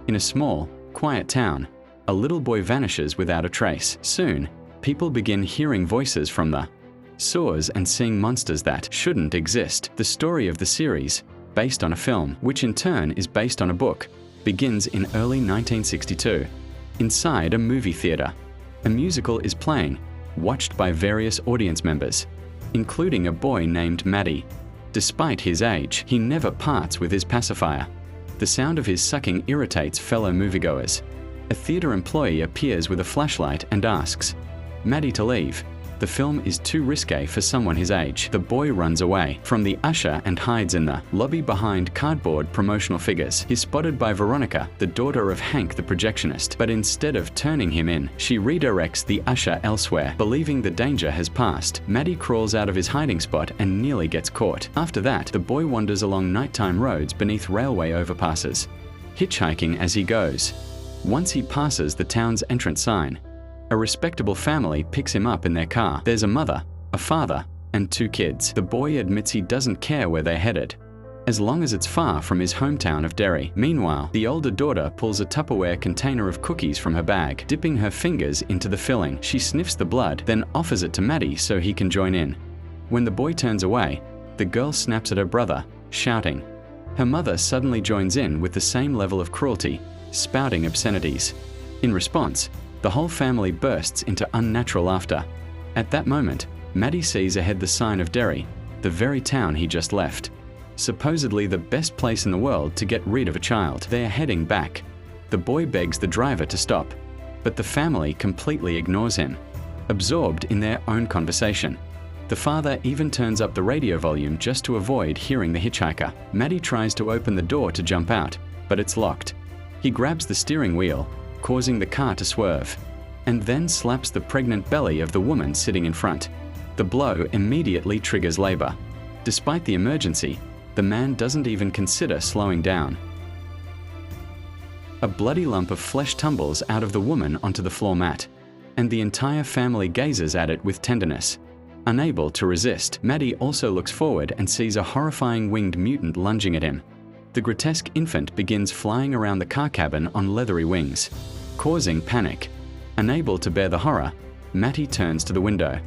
In a small, quiet town, a little boy vanishes without a trace. Soon, people begin hearing voices from the sewers and seeing monsters that shouldn't exist. The story of the series, based on a film, which in turn is based on a book, begins in early 1962. Inside a movie theater, a musical is playing, watched by various audience members, including a boy named Maddie. Despite his age, he never parts with his pacifier. The sound of his sucking irritates fellow moviegoers. A theater employee appears with a flashlight and asks Maddie to leave. The film is too risque for someone his age. The boy runs away from the usher and hides in the lobby behind cardboard promotional figures. He's spotted by Veronica, the daughter of Hank the projectionist, but instead of turning him in, she redirects the usher elsewhere. Believing the danger has passed, Maddie crawls out of his hiding spot and nearly gets caught. After that, the boy wanders along nighttime roads beneath railway overpasses, hitchhiking as he goes. Once he passes the town's entrance sign, a respectable family picks him up in their car. There's a mother, a father, and 2 kids. The boy admits he doesn't care where they're headed, as long as it's far from his hometown of Derry. Meanwhile, the older daughter pulls a Tupperware container of cookies from her bag. Dipping her fingers into the filling, she sniffs the blood, then offers it to Maddie so he can join in. When the boy turns away, the girl snaps at her brother, shouting. Her mother suddenly joins in with the same level of cruelty, spouting obscenities. In response, the whole family bursts into unnatural laughter. At that moment, Maddie sees ahead the sign of Derry, the very town he just left. Supposedly the best place in the world to get rid of a child. They are heading back. The boy begs the driver to stop, but the family completely ignores him, absorbed in their own conversation. The father even turns up the radio volume just to avoid hearing the hitchhiker. Maddie tries to open the door to jump out, but it's locked. He grabs the steering wheel, causing the car to swerve, and then slaps the pregnant belly of the woman sitting in front. The blow immediately triggers labor. Despite the emergency, the man doesn't even consider slowing down. A bloody lump of flesh tumbles out of the woman onto the floor mat, and the entire family gazes at it with tenderness. Unable to resist, Maddie also looks forward and sees a horrifying winged mutant lunging at him. The grotesque infant begins flying around the car cabin on leathery wings, causing panic. Unable to bear the horror, Matty turns to the window,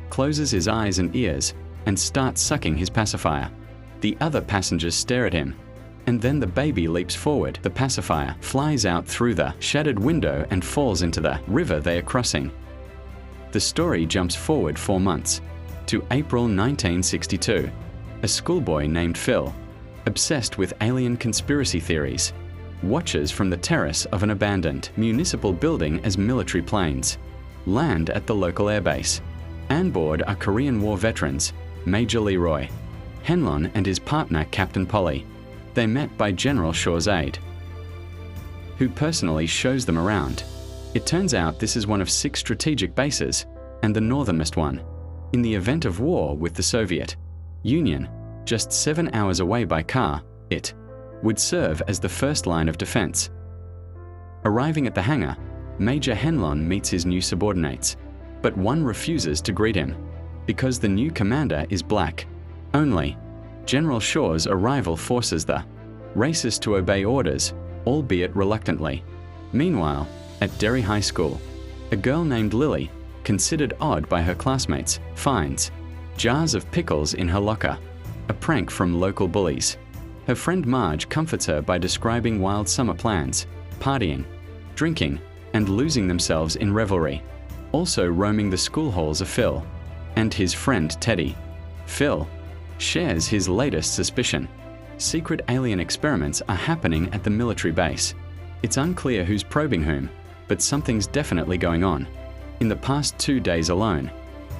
closes his eyes and ears, and starts sucking his pacifier. The other passengers stare at him, and then the baby leaps forward. The pacifier flies out through the shattered window and falls into the river they are crossing. The story jumps forward 4 months, to April 1962. A schoolboy named Phil, obsessed with alien conspiracy theories, watches from the terrace of an abandoned municipal building as military planes land at the local airbase. On board are Korean War veterans, Major Leroy, Henlon and his partner Captain Polly. They met by General Shaw's aide, who personally shows them around. It turns out this is one of 6 strategic bases, and the northernmost one, in the event of war with the Soviet Union. Just 7 hours away by car, it would serve as the first line of defense. Arriving at the hangar, Major Henlon meets his new subordinates, but one refuses to greet him, because the new commander is black. Only General Shaw's arrival forces the racist to obey orders, albeit reluctantly. Meanwhile, at Derry High School, a girl named Lily, considered odd by her classmates, finds jars of pickles in her locker, a prank from local bullies. Her friend Marge comforts her by describing wild summer plans, partying, drinking, and losing themselves in revelry, also roaming the school halls of Phil and his friend Teddy. Phil shares his latest suspicion. Secret alien experiments are happening at the military base. It's unclear who's probing whom, but something's definitely going on. In the past 2 days alone,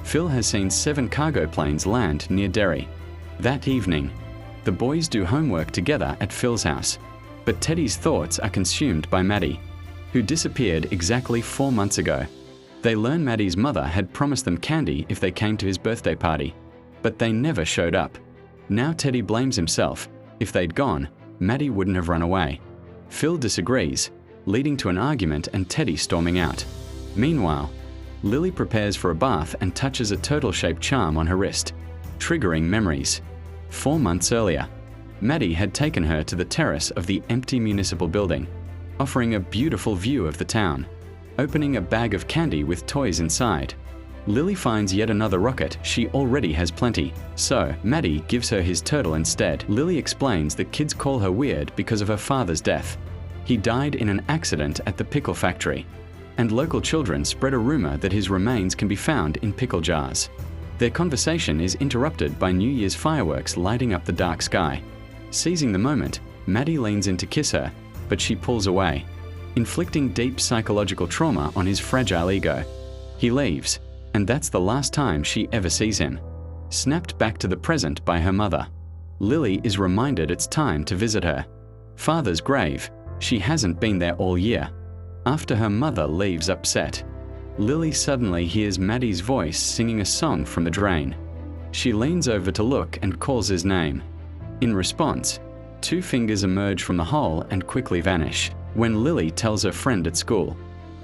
Phil has seen 7 cargo planes land near Derry. That evening, the boys do homework together at Phil's house, but Teddy's thoughts are consumed by Maddie, who disappeared exactly 4 months ago. They learn Maddie's mother had promised them candy if they came to his birthday party, but they never showed up. Now Teddy blames himself. If they'd gone, Maddie wouldn't have run away. Phil disagrees, leading to an argument and Teddy storming out. Meanwhile, Lily prepares for a bath and touches a turtle-shaped charm on her wrist, triggering memories. 4 months earlier, Maddie had taken her to the terrace of the empty municipal building. offering a beautiful view of the town. Opening a bag of candy with toys inside, Lily finds yet another rocket. She already has plenty, so Maddie gives her his turtle instead. Lily explains that kids call her weird because of her father's death. He died in an accident at the pickle factory, and local children spread a rumor that his remains can be found in pickle jars. Their conversation is interrupted by New Year's fireworks lighting up the dark sky. Seizing the moment, Maddie leans in to kiss her, but she pulls away, inflicting deep psychological trauma on his fragile ego. He leaves, and that's the last time she ever sees him. Snapped back to the present by her mother, Lily is reminded it's time to visit her father's grave. She hasn't been there all year. After her mother leaves upset, Lily suddenly hears Maddie's voice singing a song from the drain. She leans over to look and calls his name. In response, 2 fingers emerge from the hole and quickly vanish. When Lily tells her friend at school,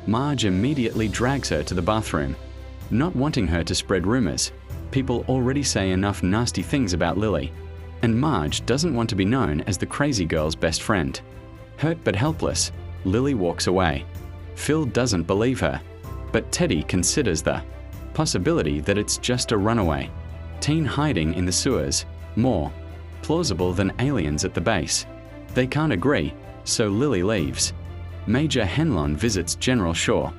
Marge immediately drags her to the bathroom. Not wanting her to spread rumors, people already say enough nasty things about Lily, and Marge doesn't want to be known as the crazy girl's best friend. Hurt but helpless, Lily walks away. Phil doesn't believe her, but Teddy considers the possibility that it's just a runaway teen hiding in the sewers more plausible than aliens at the base. They can't agree, so Lily leaves. Major Henlon visits General Shaw,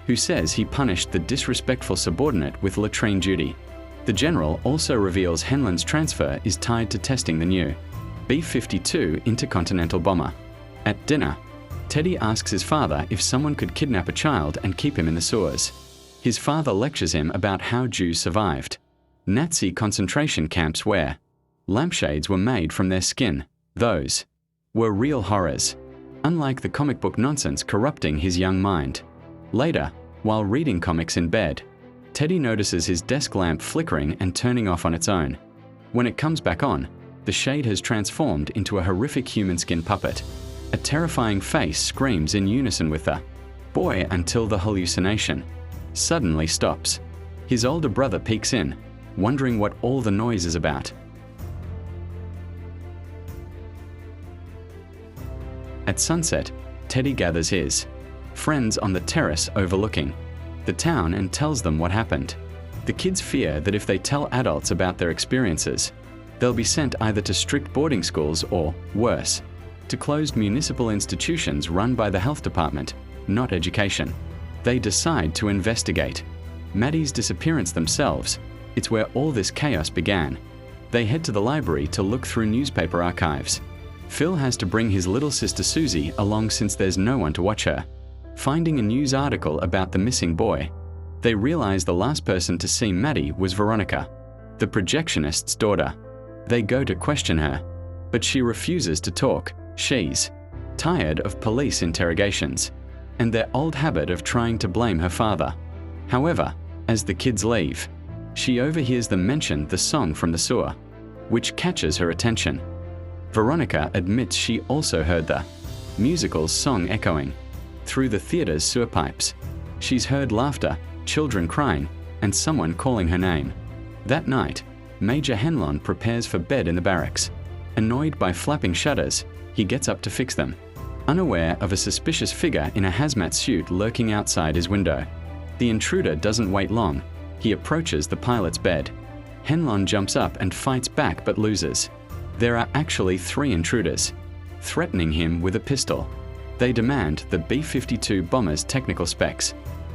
who says he punished the disrespectful subordinate with latrine duty. The general also reveals Henlon's transfer is tied to testing the new B-52 intercontinental bomber. At dinner, Teddy asks his father if someone could kidnap a child and keep him in the sewers. His father lectures him about how Jews survived Nazi concentration camps where lampshades were made from their skin. Those were real horrors, unlike the comic book nonsense corrupting his young mind. Later, while reading comics in bed, Teddy notices his desk lamp flickering and turning off on its own. When it comes back on, the shade has transformed into a horrific human skin puppet. A terrifying face screams in unison with the boy until the hallucination suddenly stops. His older brother peeks in, wondering what all the noise is about. At sunset, Teddy gathers his friends on the terrace overlooking the town and tells them what happened. The kids fear that if they tell adults about their experiences, they'll be sent either to strict boarding schools or, worse, to closed municipal institutions run by the health department, not education. They decide to investigate Maddie's disappearance themselves. It's where all this chaos began. They head to the library to look through newspaper archives. Phil has to bring his little sister Susie along since there's no one to watch her. Finding a news article about the missing boy, they realize the last person to see Maddie was Veronica, the projectionist's daughter. They go to question her, but she refuses to talk. She's tired of police interrogations and their old habit of trying to blame her father. However, as the kids leave, she overhears them mention the song from the sewer, which catches her attention. Veronica admits she also heard the musical's song echoing through the theater's sewer pipes. She's heard laughter, children crying, and someone calling her name. That night, Major Henlon prepares for bed in the barracks. Annoyed by flapping shutters, he gets up to fix them, unaware of a suspicious figure in a hazmat suit lurking outside his window. The intruder doesn't wait long. He approaches the pilot's bed. Henlon jumps up and fights back but loses. There are actually 3 intruders, threatening him with a pistol. They demand the B-52 bomber's technical specs,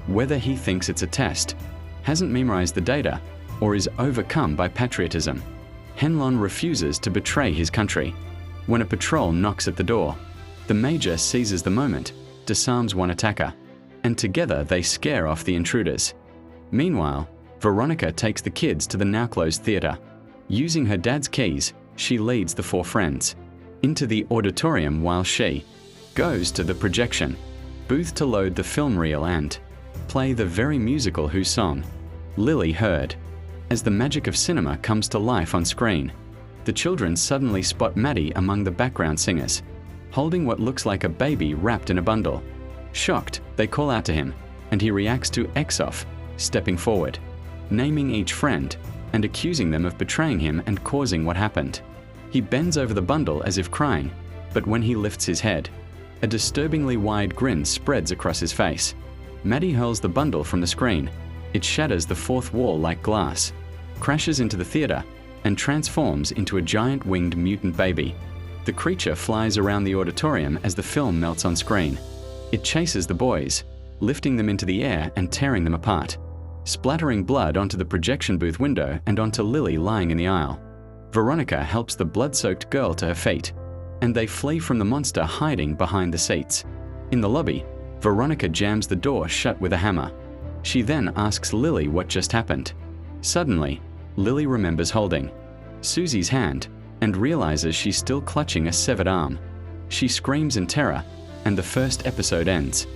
whether he thinks it's a test, hasn't memorized the data, or is overcome by patriotism. Henlon refuses to betray his country. When a patrol knocks at the door, the major seizes the moment, disarms one attacker, and together they scare off the intruders. Meanwhile, Veronica takes the kids to the now-closed theater. Using her dad's keys, she leads the 4 friends into the auditorium while she goes to the projection booth to load the film reel and play the very musical whose song Lily heard. As the magic of cinema comes to life on screen, the children suddenly spot Maddie among the background singers, holding what looks like a baby wrapped in a bundle. Shocked, they call out to him, and he reacts to Exoff, stepping forward, naming each friend, and accusing them of betraying him and causing what happened. He bends over the bundle as if crying, but when he lifts his head, A disturbingly wide grin spreads across his face. Maddie hurls the bundle from the screen. It shatters the fourth wall like glass, crashes into the theater, and transforms into a giant winged mutant baby. The creature flies around the auditorium as the film melts on screen. It chases the boys, lifting them into the air and tearing them apart, splattering blood onto the projection booth window and onto Lily lying in the aisle. Veronica helps the blood-soaked girl to her fate, and they flee from the monster hiding behind the seats. In the lobby, Veronica jams the door shut with a hammer. She then asks Lily what just happened. Suddenly, Lily remembers holding Susie's hand and realizes she's still clutching a severed arm. She screams in terror, and the first episode ends.